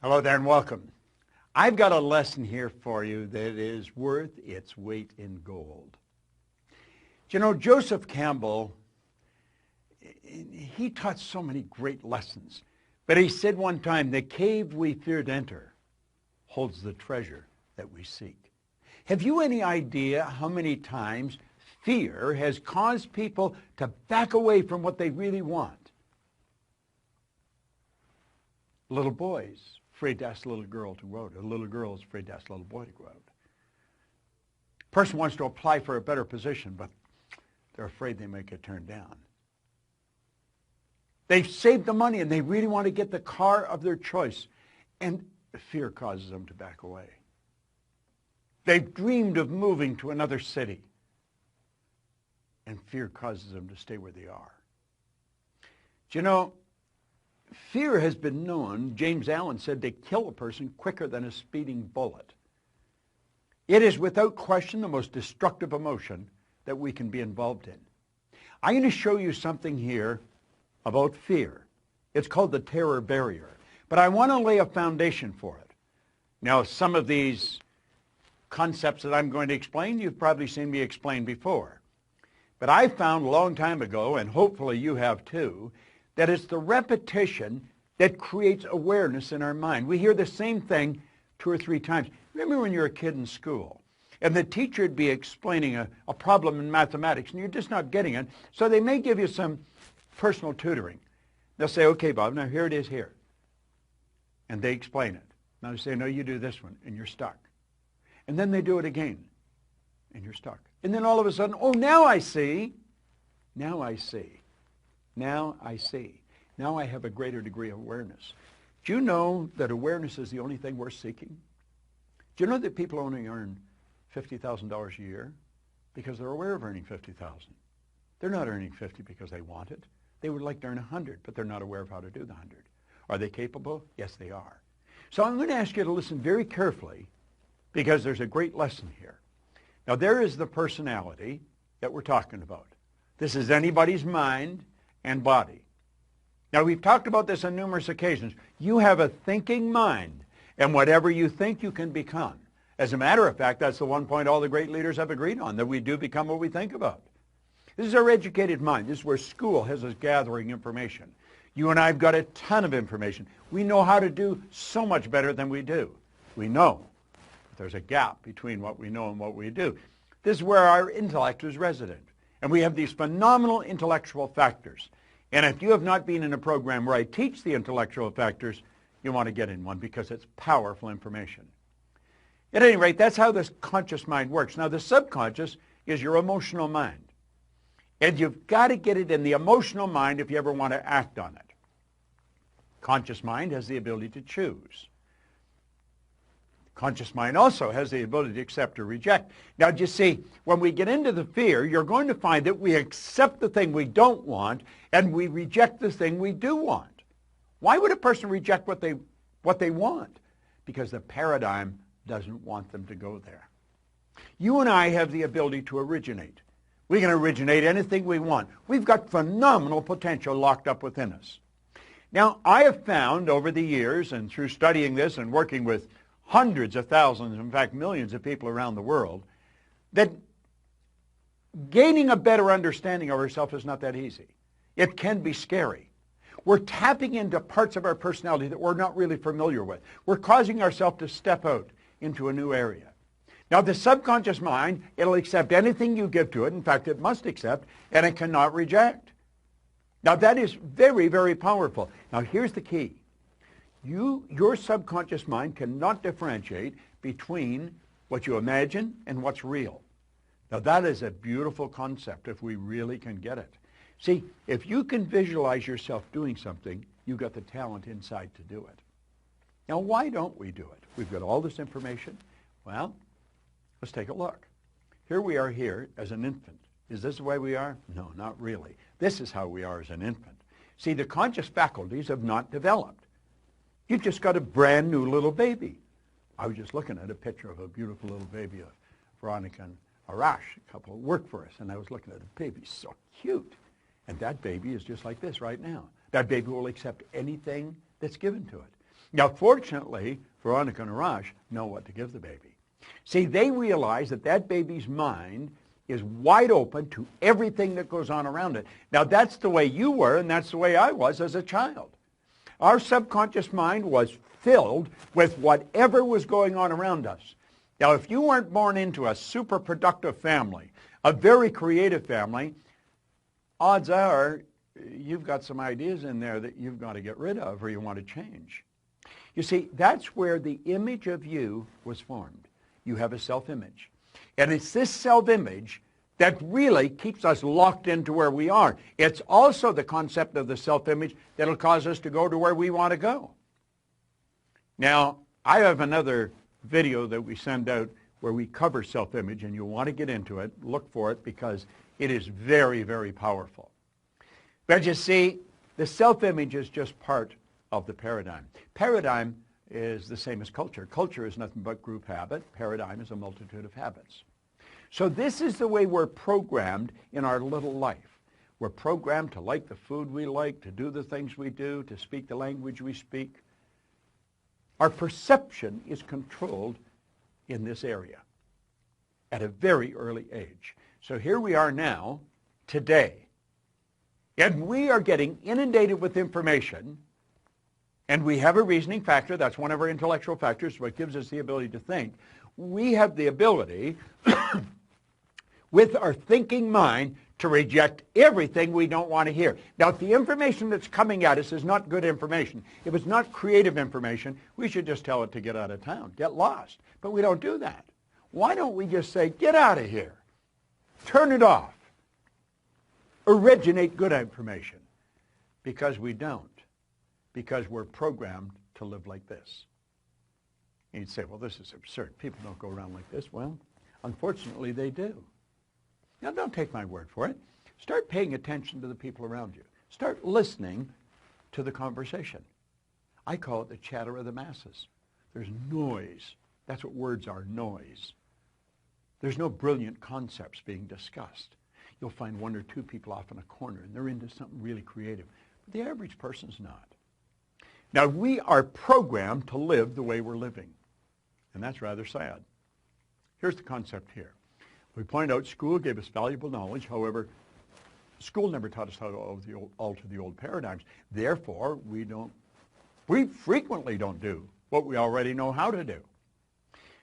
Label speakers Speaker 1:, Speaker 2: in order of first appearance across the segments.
Speaker 1: Hello there and welcome. I've got a lesson here for you that is worth its weight in gold. You know, Joseph Campbell, he taught so many great lessons. But he said one time, the cave we fear to enter holds the treasure that we seek. Have you any idea how many times fear has caused people to back away from what they really want? Little boys afraid to ask a little girl to go out. A little girl is afraid to ask a little boy to go out. A person wants to apply for a better position, but they're afraid they might get turned down. They've saved the money and they really want to get the car of their choice, and fear causes them to back away. They've dreamed of moving to another city, and fear causes them to stay where they are. Do you know, fear has been known, James Allen said, to kill a person quicker than a speeding bullet. It is without question the most destructive emotion that we can be involved in. I'm going to show you something here about fear. It's called the terror barrier. But I want to lay a foundation for it. Now, some of these concepts that I'm going to explain, you've probably seen me explain before. But I found a long time ago, and hopefully you have too, that it's the repetition that creates awareness in our mind. We hear the same thing 2 or 3 times. Remember when you're a kid in school, and the teacher would be explaining a problem in mathematics, and you're just not getting it, so they may give you some personal tutoring. They'll say, okay, Bob, now here it is here. And they explain it. Now they say, no, you do this one, and you're stuck. And then they do it again, and you're stuck. And then all of a sudden, oh, now I see. Now I see. Now I see. Now I have a greater degree of awareness. Do you know that awareness is the only thing worth seeking? Do you know that people only earn $50,000 a year because they're aware of earning $50,000? They're not earning 50 because they want it. They would like to earn 100, but they're not aware of how to do the 100. Are they capable? Yes, they are. So I'm going to ask you to listen very carefully because there's a great lesson here. Now, there is the personality that we're talking about. This is anybody's mind and body. Now, we've talked about this on numerous occasions. You have a thinking mind, and whatever you think, you can become. As a matter of fact, that's the one point all the great leaders have agreed on, that we do become what we think about. This is our educated mind. This is where school has us gathering information. You and I have got a ton of information. We know how to do so much better than we do. We know, but there's a gap between what we know and what we do. This is where our intellect is resident. And we have these phenomenal intellectual factors. And if you have not been in a program where I teach the intellectual factors, you want to get in one because it's powerful information. At any rate, that's how this conscious mind works. Now, the subconscious is your emotional mind. And you've got to get it in the emotional mind if you ever want to act on it. Conscious mind has the ability to choose. Conscious mind also has the ability to accept or reject. Now, do you see, when we get into the fear, you're going to find that we accept the thing we don't want and we reject the thing we do want. Why would a person reject what they want? Because the paradigm doesn't want them to go there. You and I have the ability to originate. We can originate anything we want. We've got phenomenal potential locked up within us. Now, I have found over the years and through studying this and working with hundreds of thousands, in fact millions of people around the world, that gaining a better understanding of ourselves is not that easy. It can be scary. We're tapping into parts of our personality that we're not really familiar with. We're causing ourselves to step out into a new area. Now, the subconscious mind, it'll accept anything you give to it. In fact, it must accept, and it cannot reject. Now, that is very, very powerful. Now, here's the key. Your subconscious mind cannot differentiate between what you imagine and what's real. Now, that is a beautiful concept if we really can get it. See, if you can visualize yourself doing something, you've got the talent inside to do it. Now, why don't we do it? We've got all this information. Well, let's take a look. Here we are here as an infant. Is this the way we are? No, not really. This is how we are as an infant. See, the conscious faculties have not developed. You've just got a brand new little baby. I was just looking at a picture of a beautiful little baby of Veronica and Arash, a couple who work for us, and I was looking at the baby, so cute. And that baby is just like this right now. That baby will accept anything that's given to it. Now, fortunately, Veronica and Arash know what to give the baby. See, they realize that that baby's mind is wide open to everything that goes on around it. Now, that's the way you were, and that's the way I was as a child. Our subconscious mind was filled with whatever was going on around us. Now, if you weren't born into a super productive family, a very creative family, odds are you've got some ideas in there that you've got to get rid of or you want to change. You see, that's where the image of you was formed. You have a self-image. And it's this self-image that really keeps us locked into where we are. It's also the concept of the self-image that will cause us to go to where we want to go. Now, I have another video that we send out where we cover self-image, and you'll want to get into it, look for it, because it is very, very powerful. But you see, the self-image is just part of the paradigm. Paradigm is the same as culture. Culture is nothing but group habit. Paradigm is a multitude of habits. So this is the way we're programmed in our little life. We're programmed to like the food we like, to do the things we do, to speak the language we speak. Our perception is controlled in this area at a very early age. So here we are now, today, and we are getting inundated with information, and we have a reasoning factor. That's one of our intellectual factors, what gives us the ability to think. We have the ability with our thinking mind to reject everything we don't want to hear. Now, if the information that's coming at us is not good information, if it's not creative information, we should just tell it to get out of town, get lost. But we don't do that. Why don't we just say, get out of here, turn it off, originate good information? Because we don't. Because we're programmed to live like this. And you'd say, well, this is absurd. People don't go around like this. Well, unfortunately, they do. Now, don't take my word for it. Start paying attention to the people around you. Start listening to the conversation. I call it the chatter of the masses. There's noise. That's what words are, noise. There's no brilliant concepts being discussed. You'll find one or two people off in a corner, and they're into something really creative. But the average person's not. Now, we are programmed to live the way we're living, and that's rather sad. Here's the concept here. We pointed out school gave us valuable knowledge. However, school never taught us how to alter the old paradigms. Therefore, we frequently don't do what we already know how to do.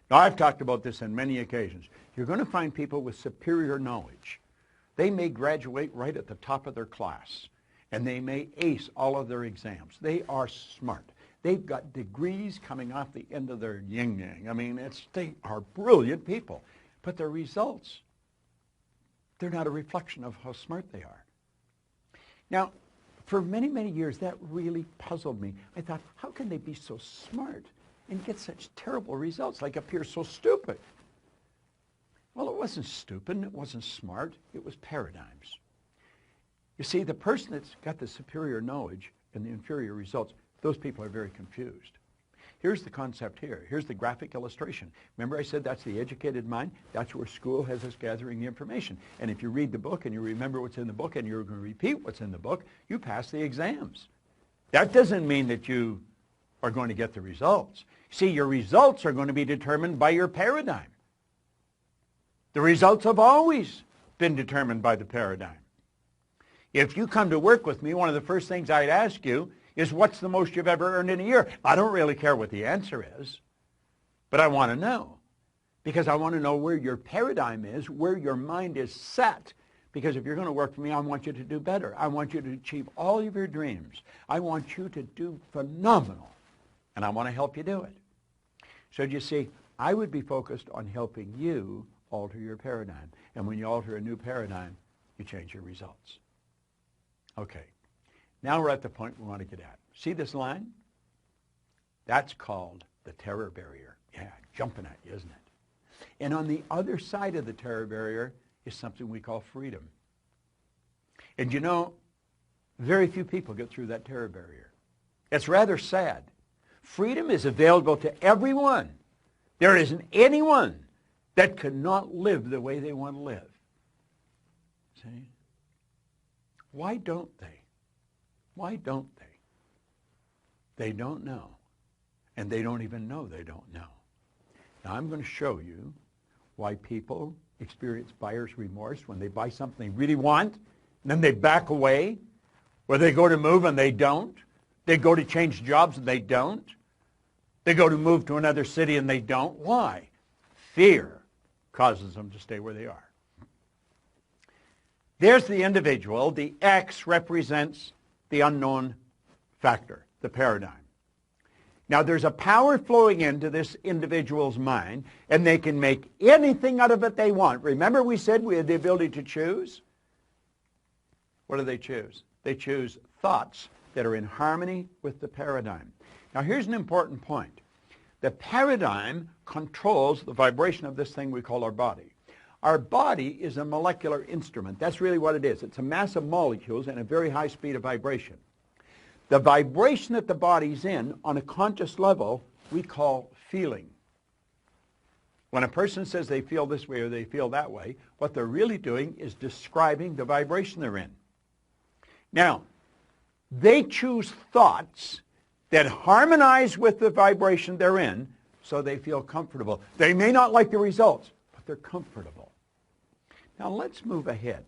Speaker 1: Now, I've talked about this on many occasions. You're going to find people with superior knowledge. They may graduate right at the top of their class, and they may ace all of their exams. They are smart. They've got degrees coming off the end of their yin-yang. I mean, they are brilliant people. But their results, they're not a reflection of how smart they are. Now, for many, many years, that really puzzled me. I thought, how can they be so smart and get such terrible results, like appear so stupid? Well, it wasn't stupid, and it wasn't smart. It was paradigms. You see, the person that's got the superior knowledge and the inferior results, those people are very confused. Here's the concept here. Here's the graphic illustration. Remember I said that's the educated mind? That's where school has us gathering the information. And if you read the book and you remember what's in the book and you're going to repeat what's in the book, you pass the exams. That doesn't mean that you are going to get the results. See, your results are going to be determined by your paradigm. The results have always been determined by the paradigm. If you come to work with me, one of the first things I'd ask you is, what's the most you've ever earned in a year? I don't really care what the answer is, but I want to know, because I want to know where your paradigm is, where your mind is set. Because if you're going to work for me, I want you to do better. I want you to achieve all of your dreams. I want you to do phenomenal, and I want to help you do it. So you see, I would be focused on helping you alter your paradigm. And when you alter a new paradigm, you change your results. Okay. Now we're at the point we want to get at. See this line? That's called the terror barrier. Yeah, jumping at you, isn't it? And on the other side of the terror barrier is something we call freedom. And you know, very few people get through that terror barrier. It's rather sad. Freedom is available to everyone. There isn't anyone that cannot live the way they want to live. See? Why don't they? Why don't they? They don't know. And they don't even know they don't know. Now I'm going to show you why people experience buyer's remorse when they buy something they really want, and then they back away, or they go to move and they don't. They go to change jobs and they don't. They go to move to another city and they don't. Why? Fear causes them to stay where they are. There's the individual. The X represents the unknown factor, the paradigm. Now, there's a power flowing into this individual's mind, and they can make anything out of it they want. Remember we said we had the ability to choose? What do they choose? They choose thoughts that are in harmony with the paradigm. Now, here's an important point. The paradigm controls the vibration of this thing we call our body. Our body is a molecular instrument. That's really what it is. It's a mass of molecules and a very high speed of vibration. The vibration that the body's in on a conscious level we call feeling. When a person says they feel this way or they feel that way, what they're really doing is describing the vibration they're in. Now, they choose thoughts that harmonize with the vibration they're in so they feel comfortable. They may not like the results, but they're comfortable. Now let's move ahead.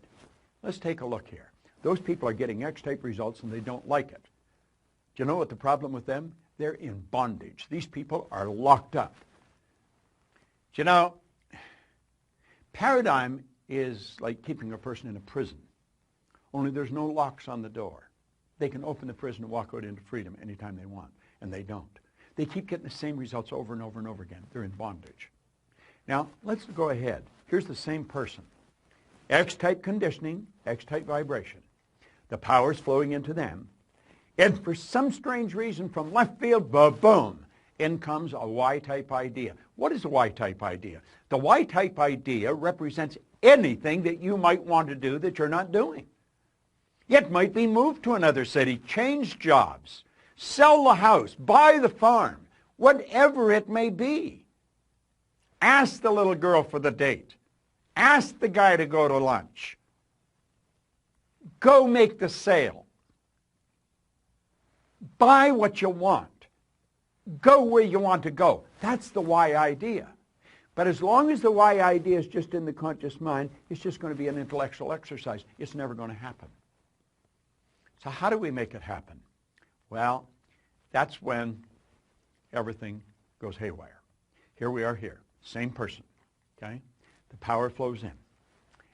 Speaker 1: Let's take a look here. Those people are getting X-type results and they don't like it. Do you know what the problem with them? They're in bondage. These people are locked up. Do you know, paradigm is like keeping a person in a prison, only there's no locks on the door. They can open the prison and walk out into freedom anytime they want, and they don't. They keep getting the same results over and over and over again. They're in bondage. Now, let's go ahead. Here's the same person. X-type conditioning, X-type vibration. The power's flowing into them. And for some strange reason from left field, boom, in comes a Y-type idea. What is a Y-type idea? The Y-type idea represents anything that you might want to do that you're not doing. It might be move to another city, change jobs, sell the house, buy the farm, whatever it may be. Ask the little girl for the date. Ask the guy to go to lunch. Go make the sale. Buy what you want. Go where you want to go. That's the Y idea. But as long as the Y idea is just in the conscious mind, it's just going to be an intellectual exercise. It's never going to happen. So how do we make it happen? Well, that's when everything goes haywire. Here we are here, same person, okay? The power flows in.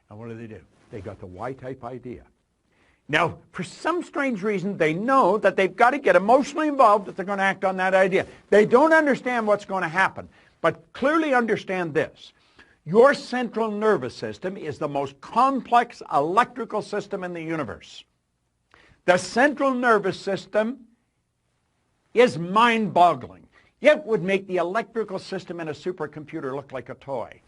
Speaker 1: And what do? They got the Y-type idea. Now, for some strange reason, they know that they've got to get emotionally involved if they're going to act on that idea. They don't understand what's going to happen, but clearly understand this. Your central nervous system is the most complex electrical system in the universe. The central nervous system is mind-boggling. It would make the electrical system in a supercomputer look like a toy.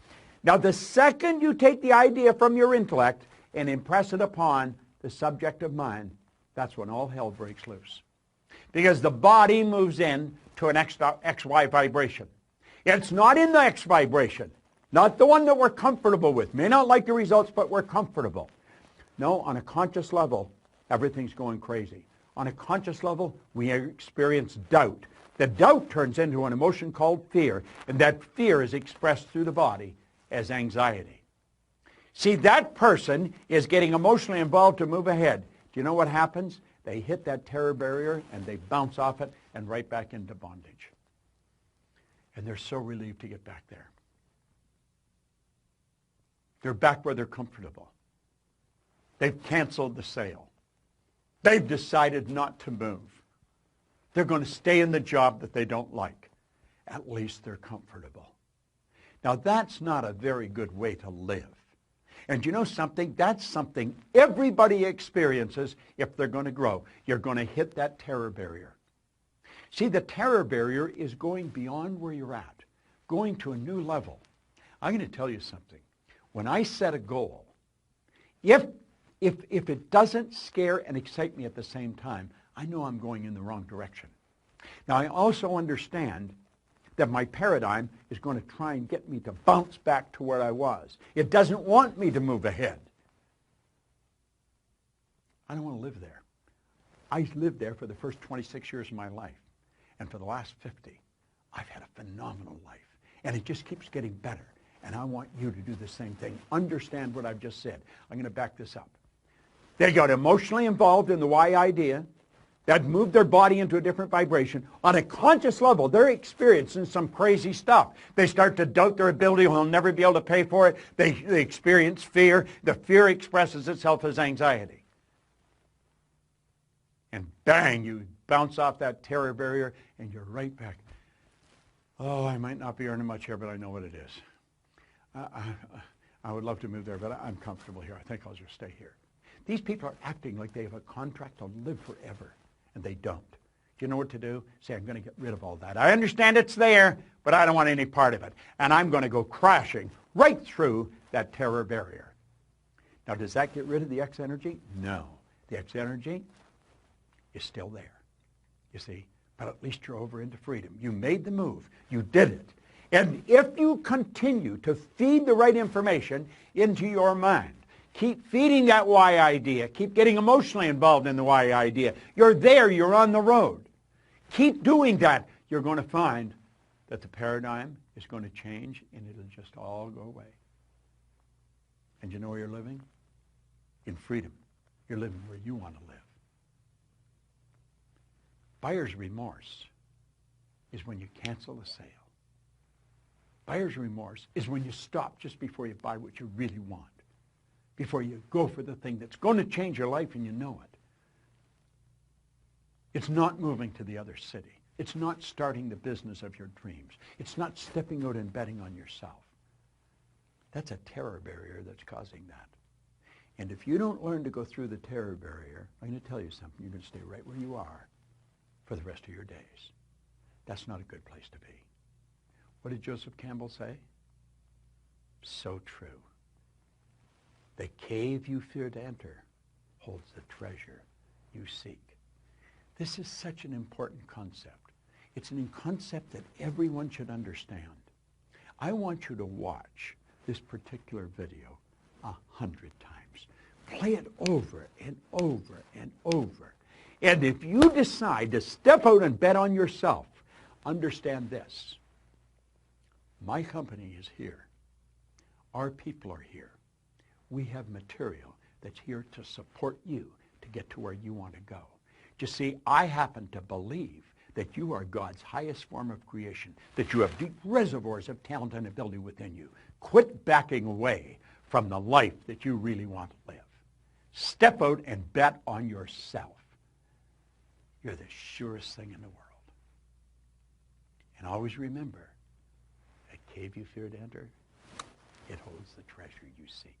Speaker 1: Now, the second you take the idea from your intellect and impress it upon the subjective mind, that's when all hell breaks loose. Because the body moves in to an XY vibration. It's not in the X vibration, not the one that we're comfortable with. May not like the results, but we're comfortable. No, on a conscious level, everything's going crazy. On a conscious level, we experience doubt. The doubt turns into an emotion called fear, and that fear is expressed through the body as anxiety. See, that person is getting emotionally involved to move ahead. Do you know what happens? They hit that terror barrier and they bounce off it and right back into bondage. And they're so relieved to get back there. They're back where they're comfortable. They've canceled the sale. They've decided not to move. They're going to stay in the job that they don't like. At least they're comfortable. Now, that's not a very good way to live. And you know something? That's something everybody experiences if they're going to grow. You're going to hit that terror barrier. See, the terror barrier is going beyond where you're at, going to a new level. I'm going to tell you something. When I set a goal, if it doesn't scare and excite me at the same time, I know I'm going in the wrong direction. Now, I also understand that my paradigm is going to try and get me to bounce back to where I was. It doesn't want me to move ahead. I don't want to live there. I lived there for the first 26 years of my life, and for the last 50. I've had a phenomenal life. And it just keeps getting better. And I want you to do the same thing. Understand what I've just said. I'm going to back this up. They got emotionally involved in the why idea. That moved their body into a different vibration. On a conscious level, they're experiencing some crazy stuff. They start to doubt their ability. They'll never be able to pay for it. They experience fear. The fear expresses itself as anxiety. And bang, you bounce off that terror barrier, and you're right back. Oh, I might not be earning much here, but I know what it is. I would love to move there, but I'm comfortable here. I think I'll just stay here. These people are acting like they have a contract to live forever, and they don't. Do you know what to do? Say, I'm going to get rid of all that. I understand it's there, but I don't want any part of it. And I'm going to go crashing right through that terror barrier. Now, does that get rid of the X energy? No. The X energy is still there, you see. But at least you're over into freedom. You made the move. You did it. And if you continue to feed the right information into your mind, keep feeding that why idea, keep getting emotionally involved in the why idea, you're there, you're on the road. Keep doing that. You're going to find that the paradigm is going to change and it'll just all go away. And you know where you're living? In freedom. You're living where you want to live. Buyer's remorse is when you cancel the sale. Buyer's remorse is when you stop just before you buy what you really want, before you go for the thing that's going to change your life and you know it. It's not moving to the other city. It's not starting the business of your dreams. It's not stepping out and betting on yourself. That's a terror barrier that's causing that. And if you don't learn to go through the terror barrier, I'm going to tell you something. You're going to stay right where you are for the rest of your days. That's not a good place to be. What did Joseph Campbell say? So true. The cave you fear to enter holds the treasure you seek. This is such an important concept. It's a concept that everyone should understand. I want you to watch this particular video 100 times. Play it over and over and over. And if you decide to step out and bet on yourself, understand this. My company is here. Our people are here. We have material that's here to support you to get to where you want to go. You see, I happen to believe that you are God's highest form of creation, that you have deep reservoirs of talent and ability within you. Quit backing away from the life that you really want to live. Step out and bet on yourself. You're the surest thing in the world. And always remember, that cave you fear to enter, it holds the treasure you seek.